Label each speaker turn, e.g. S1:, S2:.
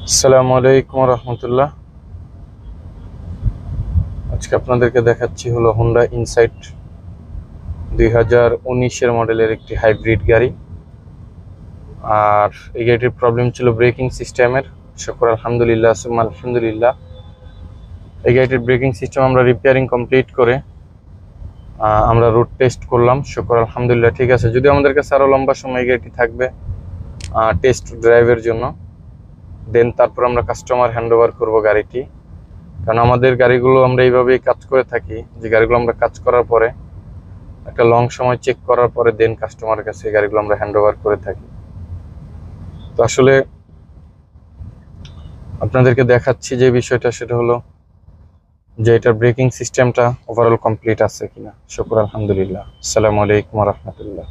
S1: আসসালামু আলাইকুম রহমতুল্লাহ। আজকে আপনাদেরকে দেখাচ্ছি হলো হোন্ডা ইনসাইট 2019-এর মডেলের একটি হাইব্রিড গাড়ি। আর এই গাড়িটির প্রবলেম ছিল ব্রেকিং সিস্টেমের। শুকর আলহামদুলিল্লাহ সুম্মা আলহামদুলিল্লাহ, এই গাড়িটির ব্রেকিং সিস্টেম আমরা রিপেয়ারিং কমপ্লিট করে আমরা রুট টেস্ট করলাম। শুকর আলহামদুলিল্লাহ ঠিক আছে। যদিও আমাদের কাছে আরও লম্বা সময় এই গাড়িটি থাকবে টেস্ট ড্রাইভের জন্য, দেন তারপর আমরা কাস্টমার হ্যান্ড ওভার করবো গাড়িটি। কারণ আমাদের গাড়িগুলো আমরা এইভাবেই কাজ করে থাকি, যে গাড়িগুলো আমরা কাজ করার পরে একটা লং সময় চেক করার পরে দেন কাস্টমারের কাছে গাড়িগুলো আমরা হ্যান্ড ওভার করে থাকি। তো আসলে আপনাদেরকে দেখাচ্ছি যে বিষয়টা, সেটা হলো যে এটার ব্রেকিং সিস্টেমটা ওভারঅল কমপ্লিট আছে কিনা। শুকর আলহামদুলিল্লাহ। আসসালামু আলাইকুম রহমতুল্লাহ।